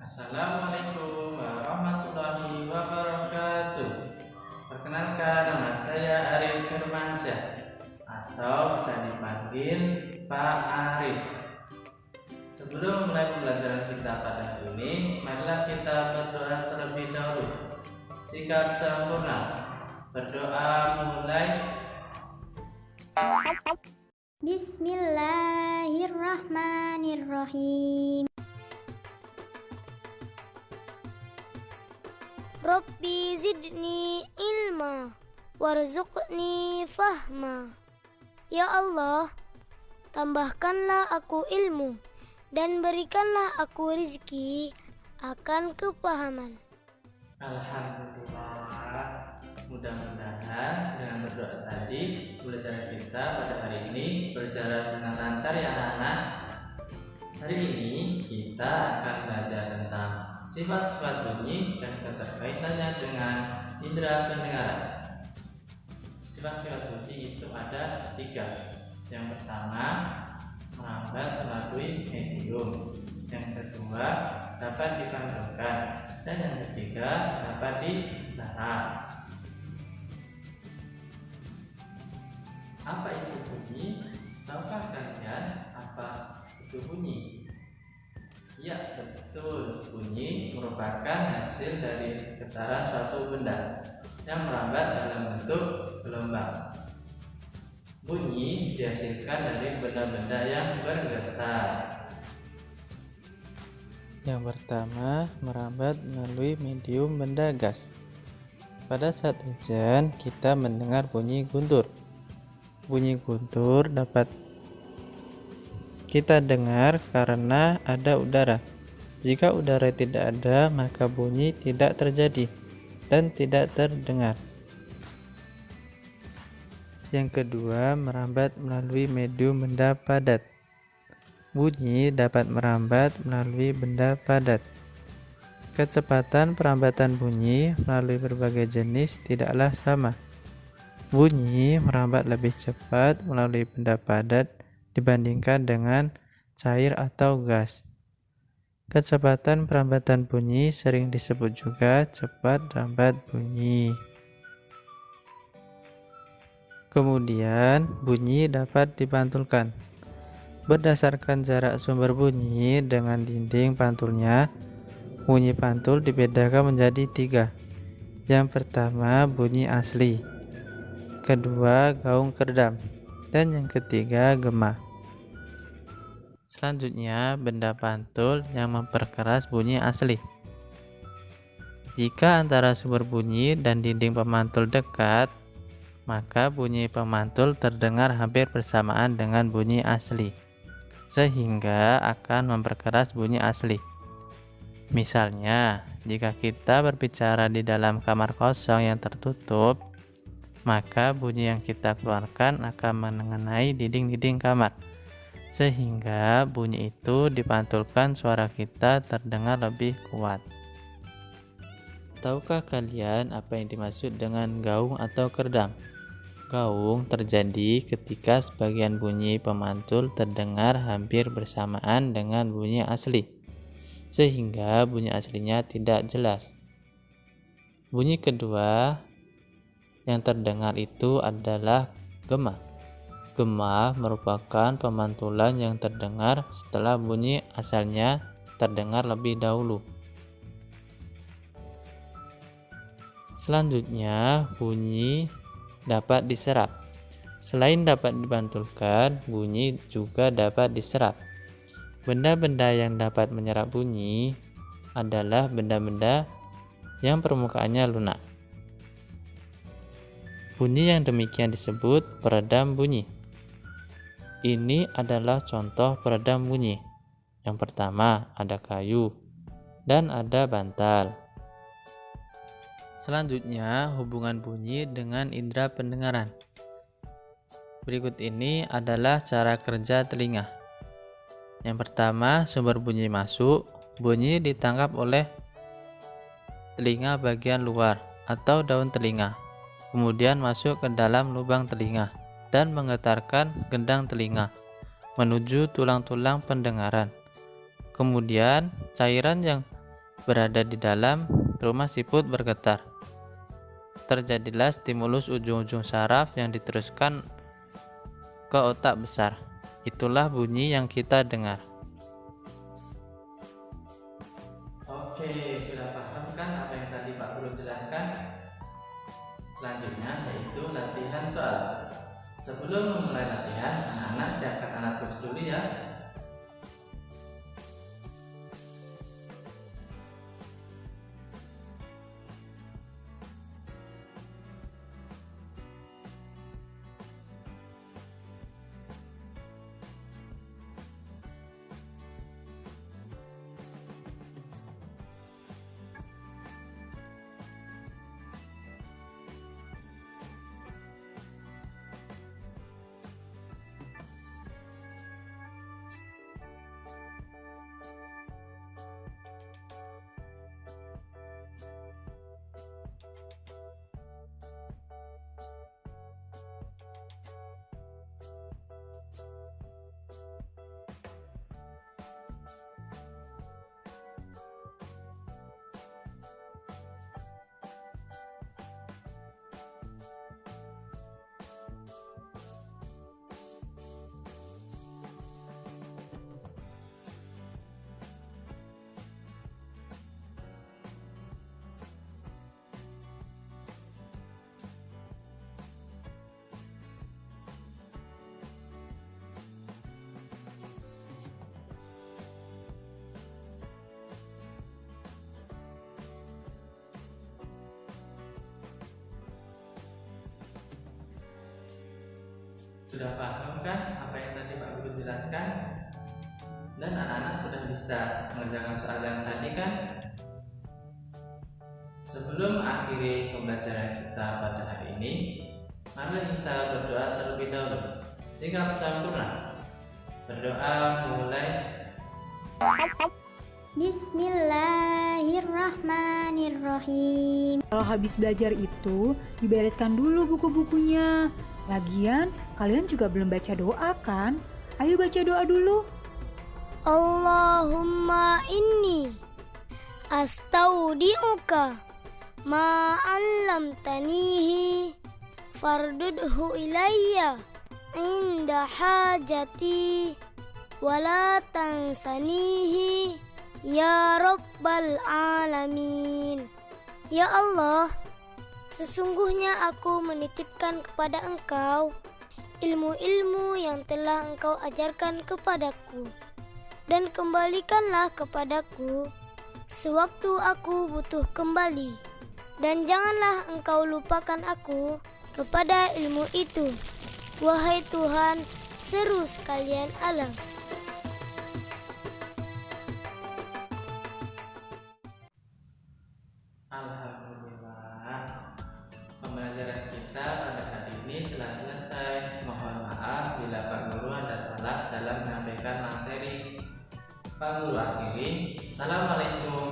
Assalamualaikum warahmatullahi wabarakatuh. Perkenalkan, nama saya Arif Firmansyah atau bisa dipanggil Pak Arif. Sebelum memulai pembelajaran kita pada hari ini, marilah kita berdoa terlebih dahulu. Sikap sempurna. Berdoa mulai. Bismillahirrahmanirrahim. Rabbi zidni ilma warzuqni fahma. Ya Allah, tambahkanlah aku ilmu dan berikanlah aku rizki akan kepahaman. Alhamdulillah. Mudah-mudahan dengan berdoa tadi pembelajaran kita pada hari ini berjalan dengan lancar ya anak-anak. Hari ini kita akan belajar tentang sifat-sifat bunyi dan keterkaitannya dengan indera pendengaran. Sifat-sifat bunyi itu ada 3. Yang pertama, merambat melalui medium. Yang kedua, dapat dipantulkan. Dan yang ketiga, dapat diserap. Apa itu bunyi? Tahukah kalian apa itu bunyi? Ya, betul. Bunyi merupakan hasil dari getaran suatu benda yang merambat dalam bentuk gelombang. Bunyi dihasilkan dari benda-benda yang bergetar. Yang pertama, merambat melalui medium benda gas. Pada saat hujan, kita mendengar bunyi guntur. Bunyi guntur dapat kita dengar karena ada udara. Jika udara tidak ada, maka bunyi tidak terjadi dan tidak terdengar. Yang kedua, merambat melalui medium benda padat. Bunyi dapat merambat melalui benda padat. Kecepatan perambatan bunyi melalui berbagai jenis tidaklah sama. Bunyi merambat lebih cepat melalui benda padat dibandingkan dengan cair atau gas. Kecepatan perambatan bunyi sering disebut juga cepat rambat bunyi. Kemudian, bunyi dapat dipantulkan. Berdasarkan jarak sumber bunyi dengan dinding pantulnya, bunyi pantul dibedakan menjadi 3. Yang pertama, bunyi asli. Kedua, gaung kerdam. Dan yang ketiga, gema. Selanjutnya, benda pantul yang memperkeras bunyi asli. Jika antara sumber bunyi dan dinding pemantul dekat, maka bunyi pemantul terdengar hampir bersamaan dengan bunyi asli, sehingga akan memperkeras bunyi asli. Misalnya, jika kita berbicara di dalam kamar kosong yang tertutup, maka bunyi yang kita keluarkan akan mengenai dinding-dinding kamar, sehingga bunyi itu dipantulkan suara kita terdengar lebih kuat. Tahukah kalian apa yang dimaksud dengan gaung atau kerdam? Gaung terjadi ketika sebagian bunyi pemantul terdengar hampir bersamaan dengan bunyi asli, sehingga bunyi aslinya tidak jelas. Bunyi kedua yang terdengar itu adalah gema. Gema merupakan pemantulan yang terdengar setelah bunyi asalnya terdengar lebih dahulu. Selanjutnya, bunyi dapat diserap. Selain dapat dipantulkan, bunyi juga dapat diserap. Benda-benda yang dapat menyerap bunyi adalah benda-benda yang permukaannya lunak. Bunyi yang demikian disebut peredam bunyi. Ini adalah contoh peredam bunyi. Yang pertama, ada kayu dan ada bantal. Selanjutnya, hubungan bunyi dengan indera pendengaran. Berikut ini adalah cara kerja telinga. Yang pertama, sumber bunyi masuk. Bunyi ditangkap oleh telinga bagian luar atau daun telinga, kemudian masuk ke dalam lubang telinga dan menggetarkan gendang telinga menuju tulang-tulang pendengaran. Kemudian cairan yang berada di dalam, rumah siput bergetar. Terjadilah stimulus ujung-ujung saraf yang diteruskan ke otak besar. Itulah bunyi yang kita dengar. Oke, sudah paham kan apa yang tadi Pak Guru jelaskan? Selanjutnya yaitu latihan soal. Sebelum memulai latihan, anak-anak siapkan alat tulis dulu ya. Sudah paham kan apa yang tadi Pak Guru jelaskan? Dan anak-anak sudah bisa mengerjakan soal yang tadi kan? Sebelum akhiri pembelajaran kita pada hari ini, mari kita berdoa terlebih dahulu. Sikap sempurna. Berdoa mulai. Bismillahirrahmanirrahim. Kalau habis belajar itu, dibereskan dulu buku-bukunya. Lagian, kalian juga belum baca doa kan? Ayo baca doa dulu. Allahumma inni astaudi'uka ma 'allamtanihi fardudhu ilayya inda hajati wala tansanihi ya rabbal alamin. Ya Allah, sesungguhnya aku menitipkan kepada Engkau ilmu-ilmu yang telah Engkau ajarkan kepadaku, dan kembalikanlah kepadaku sewaktu aku butuh kembali, dan janganlah Engkau lupakan aku kepada ilmu itu, wahai Tuhan seru sekalian alam. Alhamdulillah, pembelajaran kita pada hari ini telah selesai. Mohon maaf bila Pak Guru ada salah dalam menyampaikan materi. Pak Guru akhiri. Assalamualaikum